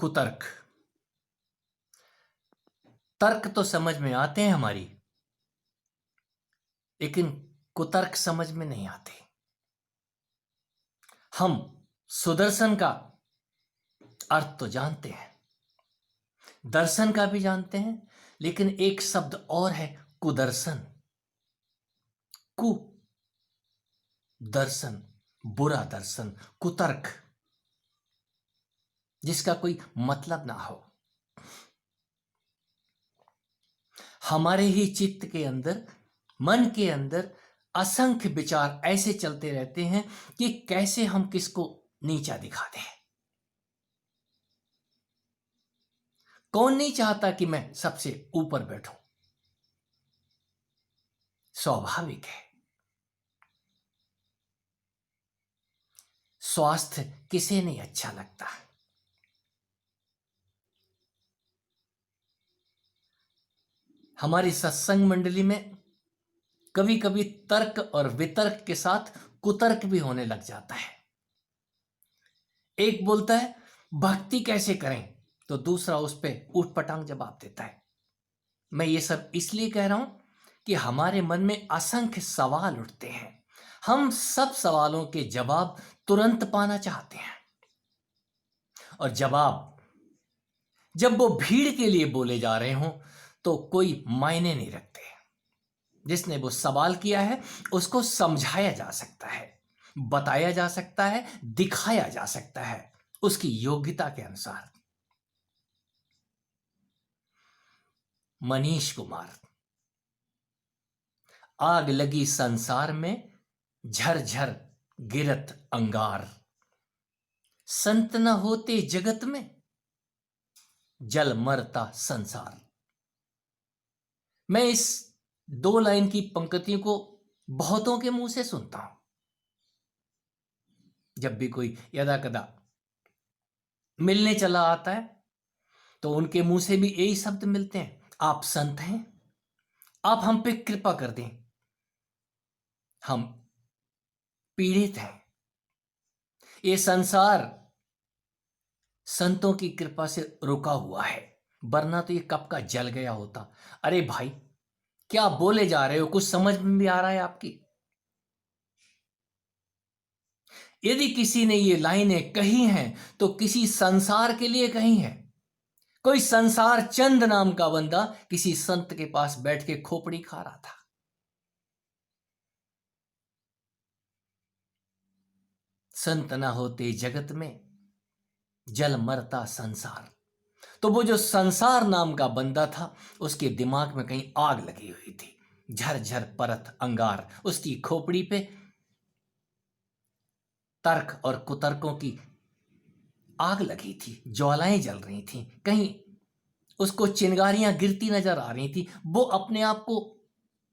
कुतर्क। तर्क तो समझ में आते हैं हमारी, लेकिन कुतर्क समझ में नहीं आते। हम सुदर्शन का अर्थ तो जानते हैं, दर्शन का भी जानते हैं, लेकिन एक शब्द और है, कुदर्शन। कु दर्शन, बुरा दर्शन, कुतर्क, जिसका कोई मतलब ना हो। हमारे ही चित्त के अंदर, मन के अंदर असंख्य विचार ऐसे चलते रहते हैं कि कैसे हम किसको नीचा दिखा दें। कौन नहीं चाहता कि मैं सबसे ऊपर बैठूं? स्वाभाविक है। स्वास्थ्य किसे नहीं अच्छा लगता? हमारी सत्संग मंडली में कभी कभी तर्क और वितर्क के साथ कुतर्क भी होने लग जाता है। एक बोलता है भक्ति कैसे करें, तो दूसरा उस पर ऊटपटांग जवाब देता है। मैं ये सब इसलिए कह रहा हूं कि हमारे मन में असंख्य सवाल उठते हैं। हम सब सवालों के जवाब तुरंत पाना चाहते हैं, और जवाब जब वो भीड़ के लिए बोले जा रहे हों तो कोई मायने नहीं रखते। जिसने वो सवाल किया है उसको समझाया जा सकता है, बताया जा सकता है, दिखाया जा सकता है उसकी योग्यता के अनुसार। मनीष कुमार। आग लगी संसार में, झरझर गिरत अंगार, संत न होते जगत में, जल मरता संसार। मैं इस 2 लाइन की पंक्तियों को बहुतों के मुंह से सुनता हूं। जब भी कोई यदा कदा मिलने चला आता है तो उनके मुंह से भी यही शब्द मिलते हैं, आप संत हैं, आप हम पे कृपा कर दें, हम पीड़ित हैं। ये संसार संतों की कृपा से रुका हुआ है, वरना तो ये कब का जल गया होता। अरे भाई, क्या बोले जा रहे हो? कुछ समझ में भी आ रहा है आपकी? यदि किसी ने ये लाइनें कही हैं तो किसी संसार के लिए कही है। कोई संसार चंद नाम का बंदा किसी संत के पास बैठ के खोपड़ी खा रहा था। संत ना होते जगत में, जल मरता संसार। तो वो जो संसार नाम का बंदा था, उसके दिमाग में कहीं आग लगी हुई थी। झरझर परत अंगार, उसकी खोपड़ी पे तर्क और कुतर्कों की आग लगी थी, ज्वालाएं जल रही थी, कहीं उसको चिंगारियां गिरती नजर आ रही थी। वो अपने आप को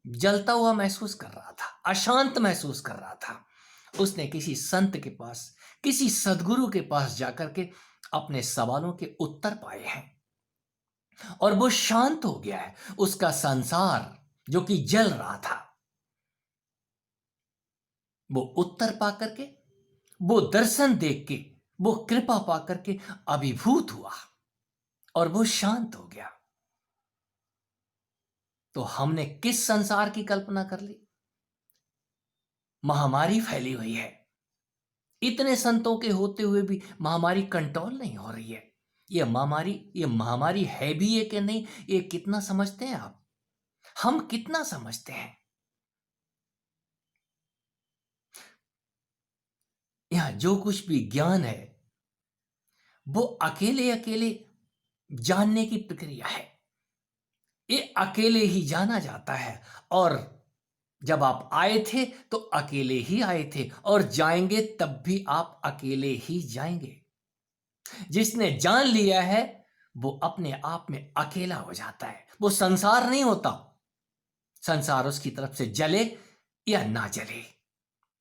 जलता हुआ महसूस कर रहा था, अशांत महसूस कर रहा था। उसने किसी संत के पास, किसी सदगुरु के पास जाकर के अपने सवालों के उत्तर पाए हैं, और वो शांत हो गया है। उसका संसार जो कि जल रहा था, वो उत्तर पा करके, वो दर्शन देख के, वो कृपा पा करके अभिभूत हुआ और वो शांत हो गया। तो हमने किस संसार की कल्पना कर ली? महामारी फैली हुई है, इतने संतों के होते हुए भी महामारी कंट्रोल नहीं हो रही है। ये महामारी है भी है कि नहीं, ये कितना समझते हैं आप? हम कितना समझते हैं? यहां जो कुछ भी ज्ञान है वो अकेले अकेले जानने की प्रक्रिया है। ये अकेले ही जाना जाता है, और जब आप आए थे तो अकेले ही आए थे, और जाएंगे तब भी आप अकेले ही जाएंगे। जिसने जान लिया है वो अपने आप में अकेला हो जाता है, वो संसार नहीं होता। संसार उसकी तरफ से जले या ना जले,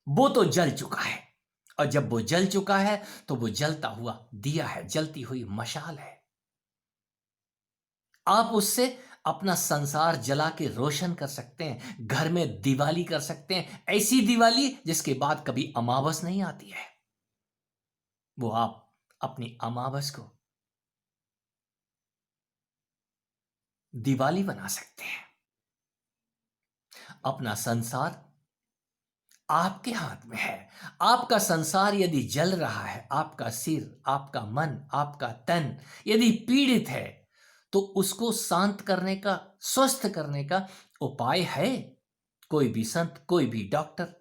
वो तो जल चुका है। और जब वो जल चुका है तो वो जलता हुआ दिया है, जलती हुई मशाल है। आप उससे अपना संसार जला के रोशन कर सकते हैं, घर में दिवाली कर सकते हैं, ऐसी दिवाली जिसके बाद कभी अमावस नहीं आती है। वो आप अपनी अमावस को दिवाली बना सकते हैं। अपना संसार आपके हाथ में है। आपका संसार यदि जल रहा है, आपका सिर, आपका मन, आपका तन यदि पीड़ित है, तो उसको शांत करने का, स्वस्थ करने का उपाय है। कोई भी संत, कोई भी डॉक्टर,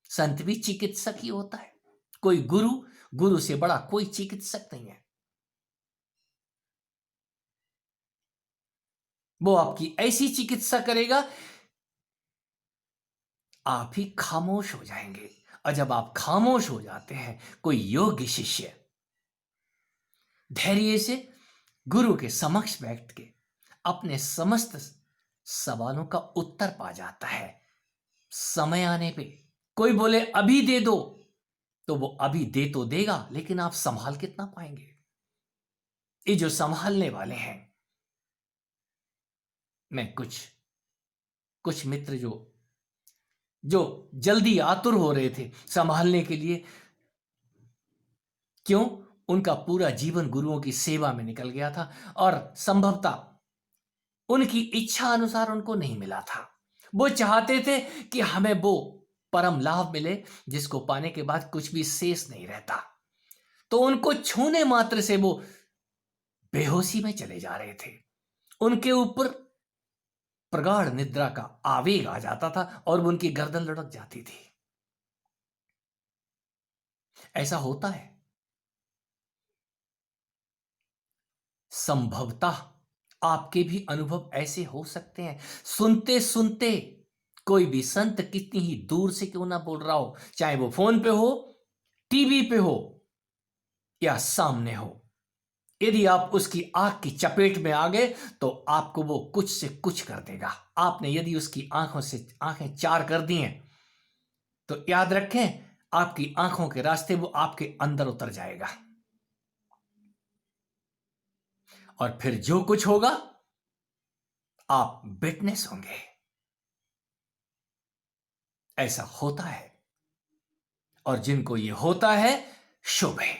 संत भी चिकित्सक ही होता है। कोई गुरु, गुरु से बड़ा कोई चिकित्सक नहीं है। वो आपकी ऐसी चिकित्सा करेगा, आप ही खामोश हो जाएंगे। और जब आप खामोश हो जाते हैं, कोई योग्य शिष्य धैर्य से गुरु के समक्ष बैठ के अपने समस्त सवालों का उत्तर पा जाता है। समय आने पे कोई बोले अभी दे दो, तो वो अभी दे तो देगा, लेकिन आप संभाल कितना पाएंगे? ये जो संभालने वाले हैं, मैं कुछ कुछ मित्र जो जो जल्दी आतुर हो रहे थे संभालने के लिए, क्यों? उनका पूरा जीवन गुरुओं की सेवा में निकल गया था और संभवतः उनकी इच्छा अनुसार उनको नहीं मिला था। वो चाहते थे कि हमें वो परम लाभ मिले जिसको पाने के बाद कुछ भी शेष नहीं रहता। तो उनको छूने मात्र से वो बेहोशी में चले जा रहे थे। उनके ऊपर प्रगाढ़ निद्रा का आवेग आ जाता था और वो उनकी गर्दन लुढ़क जाती थी। ऐसा होता है। संभवतः आपके भी अनुभव ऐसे हो सकते हैं। सुनते सुनते कोई भी संत कितनी ही दूर से क्यों ना बोल रहा हो, चाहे वो फोन पे हो, टीवी पे हो या सामने हो, यदि आप उसकी आंख की चपेट में आ गए तो आपको वो कुछ से कुछ कर देगा। आपने यदि उसकी आंखों से आंखें चार कर दी हैं, तो याद रखें, आपकी आंखों के रास्ते वो आपके अंदर उतर जाएगा और फिर जो कुछ होगा आप विटनेस होंगे। ऐसा होता है और जिनको ये होता है, शुभ है।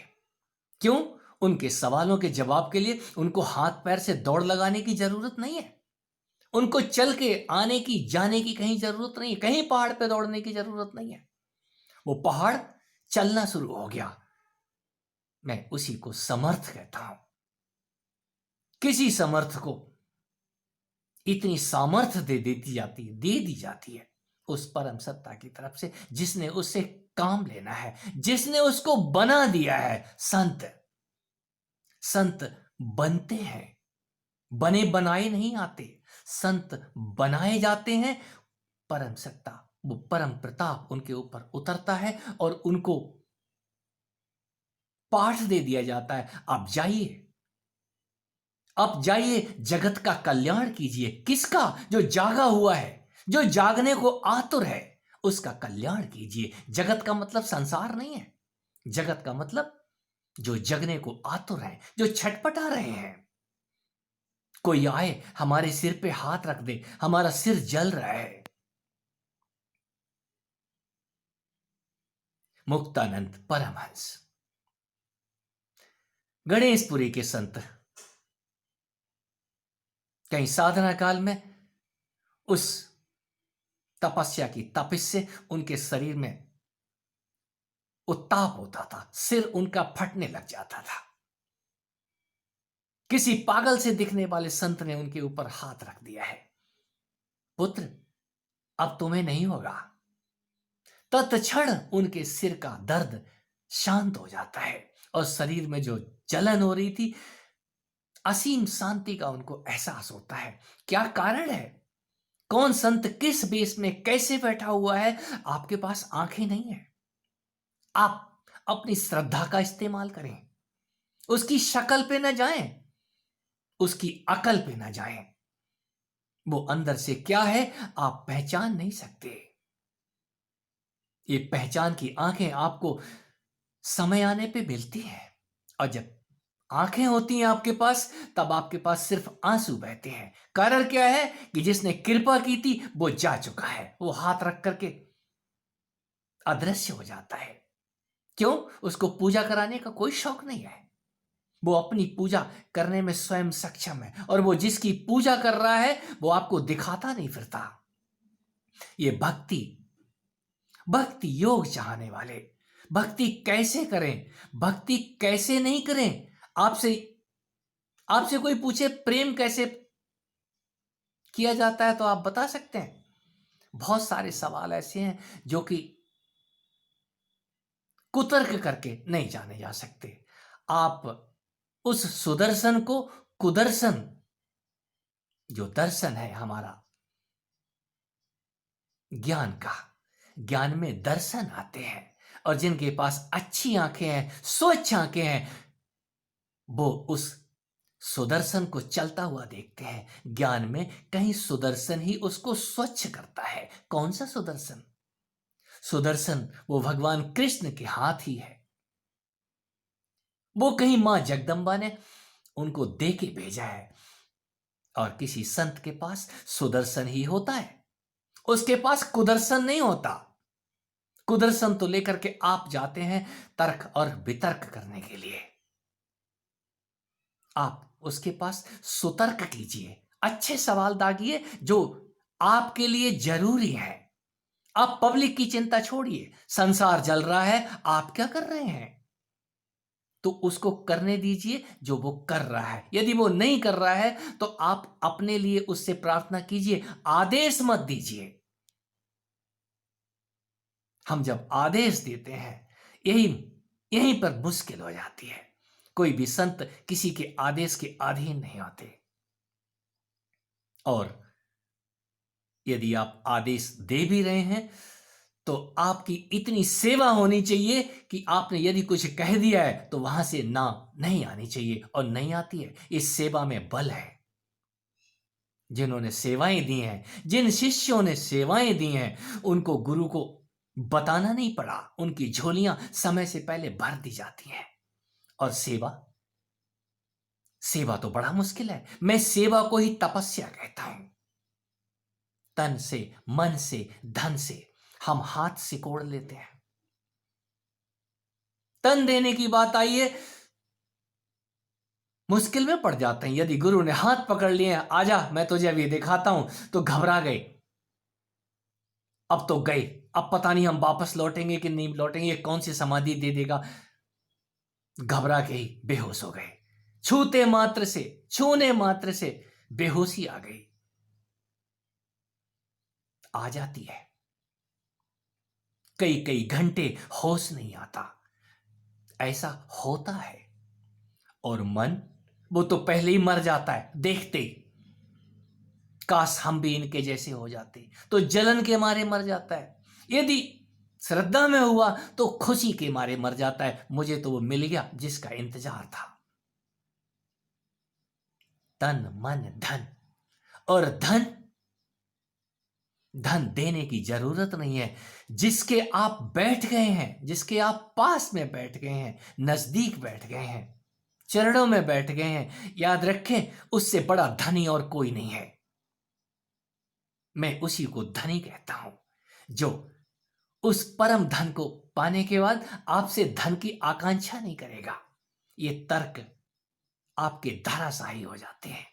क्यों? उनके सवालों के जवाब के लिए उनको हाथ पैर से दौड़ लगाने की जरूरत नहीं है। उनको चल के आने की, जाने की कहीं जरूरत नहीं है। कहीं पहाड़ पे दौड़ने की जरूरत नहीं है। वो पहाड़ चलना शुरू हो गया। मैं उसी को समर्थ कहता हूं। किसी समर्थ को इतनी सामर्थ्य दे दी जाती है उस परम सत्ता की तरफ से, जिसने उससे काम लेना है, जिसने उसको बना दिया है। संत संत बनते हैं, बने बनाए नहीं आते। संत बनाए जाते हैं। परम सत्ता, वो परम प्रताप उनके ऊपर उतरता है और उनको पाठ दे दिया जाता है। आप जाइए, जगत का कल्याण कीजिए। किसका? जो जागा हुआ है, जो जागने को आतुर है, उसका कल्याण कीजिए। जगत का मतलब संसार नहीं है। जगत का मतलब जो जगने को आतुर है, जो छटपटा रहे हैं। कोई आए, हमारे सिर पे हाथ रख दे, हमारा सिर जल रहा है। मुक्तानंद परमहंस, गणेशपुरी के संत कहीं साधना काल में उस तपस्या की तपिश से उनके शरीर में उत्ताप होता था, सिर उनका फटने लग जाता था। किसी पागल से दिखने वाले संत ने उनके ऊपर हाथ रख दिया है। पुत्र, अब तुम्हें नहीं होगा। तत्क्षण उनके सिर का दर्द शांत हो जाता है और शरीर में जो जलन हो रही थी, असीम शांति का उनको एहसास होता है। क्या कारण है? कौन संत किस बेस में कैसे बैठा हुआ है? आपके पास आंखें नहीं है। आप अपनी श्रद्धा का इस्तेमाल करें। उसकी शक्ल पे न जाएं, उसकी अकल पे न जाएं। वो अंदर से क्या है आप पहचान नहीं सकते। ये पहचान की आंखें आपको समय आने पे मिलती हैं। और जब आंखें होती हैं आपके पास, तब आपके पास सिर्फ आंसू बहते हैं। कारण क्या है कि जिसने कृपा की थी वो जा चुका है। वो हाथ रख करके अदृश्य हो जाता है। क्यों? उसको पूजा कराने का कोई शौक नहीं है। वो अपनी पूजा करने में स्वयं सक्षम है, और वो जिसकी पूजा कर रहा है वो आपको दिखाता नहीं फिरता। ये भक्ति, भक्ति योग चाहने वाले, भक्ति कैसे करें, भक्ति कैसे नहीं करें। आपसे आपसे कोई पूछे प्रेम कैसे किया जाता है तो आप बता सकते हैं? बहुत सारे सवाल ऐसे हैं जो कि कुतर्क करके नहीं जाने जा सकते। आप उस सुदर्शन को, कुदर्शन, जो दर्शन है हमारा ज्ञान का, ज्ञान में दर्शन आते हैं, और जिनके पास अच्छी आंखें हैं, स्वच्छ आंखें हैं, वो उस सुदर्शन को चलता हुआ देखते हैं। ज्ञान में कहीं सुदर्शन ही उसको स्वच्छ करता है। कौन सा सुदर्शन? सुदर्शन वो भगवान कृष्ण के हाथ ही है। वो कहीं मां जगदंबा ने उनको दे के भेजा है, और किसी संत के पास सुदर्शन ही होता है, उसके पास कुदर्शन नहीं होता। कुदर्शन तो लेकर के आप जाते हैं तर्क और वितर्क करने के लिए। आप उसके पास सुतर्क कीजिए, अच्छे सवाल दागिए जो आपके लिए जरूरी है। आप पब्लिक की चिंता छोड़िए, संसार जल रहा है, आप क्या कर रहे हैं? तो उसको करने दीजिए जो वो कर रहा है। यदि वो नहीं कर रहा है तो आप अपने लिए उससे प्रार्थना कीजिए, आदेश मत दीजिए। हम जब आदेश देते हैं, यही यहीं पर मुश्किल हो जाती है। कोई भी संत किसी के आदेश के अधीन नहीं होते। और यदि आप आदेश दे भी रहे हैं तो आपकी इतनी सेवा होनी चाहिए कि आपने यदि कुछ कह दिया है तो वहां से ना नहीं आनी चाहिए, और नहीं आती है। इस सेवा में बल है। जिन्होंने सेवाएं दी हैं, जिन शिष्यों ने सेवाएं दी हैं, उनको गुरु को बताना नहीं पड़ा, उनकी झोलियां समय से पहले भर दी जाती हैं। और सेवा, सेवा तो बड़ा मुश्किल है। मैं सेवा को ही तपस्या कहता हूं। तन से, मन से, धन से हम हाथ सिकोड़ लेते हैं। तन देने की बात आई है, मुश्किल में पड़ जाते हैं। यदि गुरु ने हाथ पकड़ लिए, आजा मैं तुझे अभी दिखाता हूं, तो घबरा गए। अब तो गए, अब पता नहीं हम वापस लौटेंगे कि नहीं लौटेंगे, कौन सी समाधि दे देगा। घबरा के ही बेहोश हो गए। छूते मात्र से, छूने मात्र से बेहोशी आ गई, आ जाती है। कई कई घंटे होश नहीं आता, ऐसा होता है। और मन, वो तो पहले ही मर जाता है देखते ही। काश हम भी इनके जैसे हो जाते, तो जलन के मारे मर जाता है। यदि श्रद्धा में हुआ तो खुशी के मारे मर जाता है, मुझे तो वो मिल गया जिसका इंतजार था। तन मन धन, और धन, धन देने की जरूरत नहीं है। जिसके आप बैठ गए हैं, जिसके आप पास में बैठ गए हैं, नजदीक बैठ गए हैं, चरणों में बैठ गए हैं, याद रखें उससे बड़ा धनी और कोई नहीं है। मैं उसी को धनी कहता हूं जो उस परम धन को पाने के बाद आपसे धन की आकांक्षा नहीं करेगा। ये तर्क आपके धराशायी हो जाते हैं।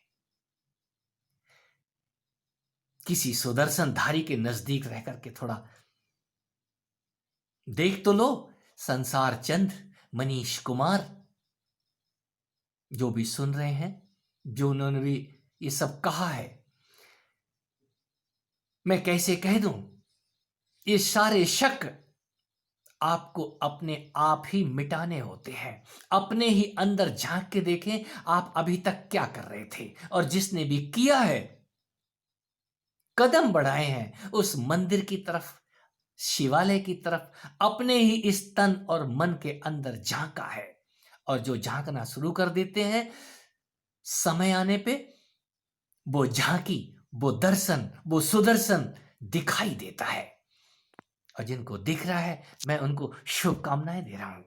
किसी सुदर्शनधारी के नजदीक रह करके थोड़ा देख तो लो। संसार चंद, मनीष कुमार, जो भी सुन रहे हैं, जो उन्होंने भी ये सब कहा है, मैं कैसे कह दूं, ये सारे शक आपको अपने आप ही मिटाने होते हैं। अपने ही अंदर झांक के देखें, आप अभी तक क्या कर रहे थे, और जिसने भी किया है, कदम बढ़ाए हैं उस मंदिर की तरफ, शिवालय की तरफ, अपने ही इस तन और मन के अंदर झांका है। और जो झांकना शुरू कर देते हैं, समय आने पे वो झांकी, वो दर्शन, वो सुदर्शन दिखाई देता है। और जिनको दिख रहा है, मैं उनको शुभकामनाएं दे रहा हूं।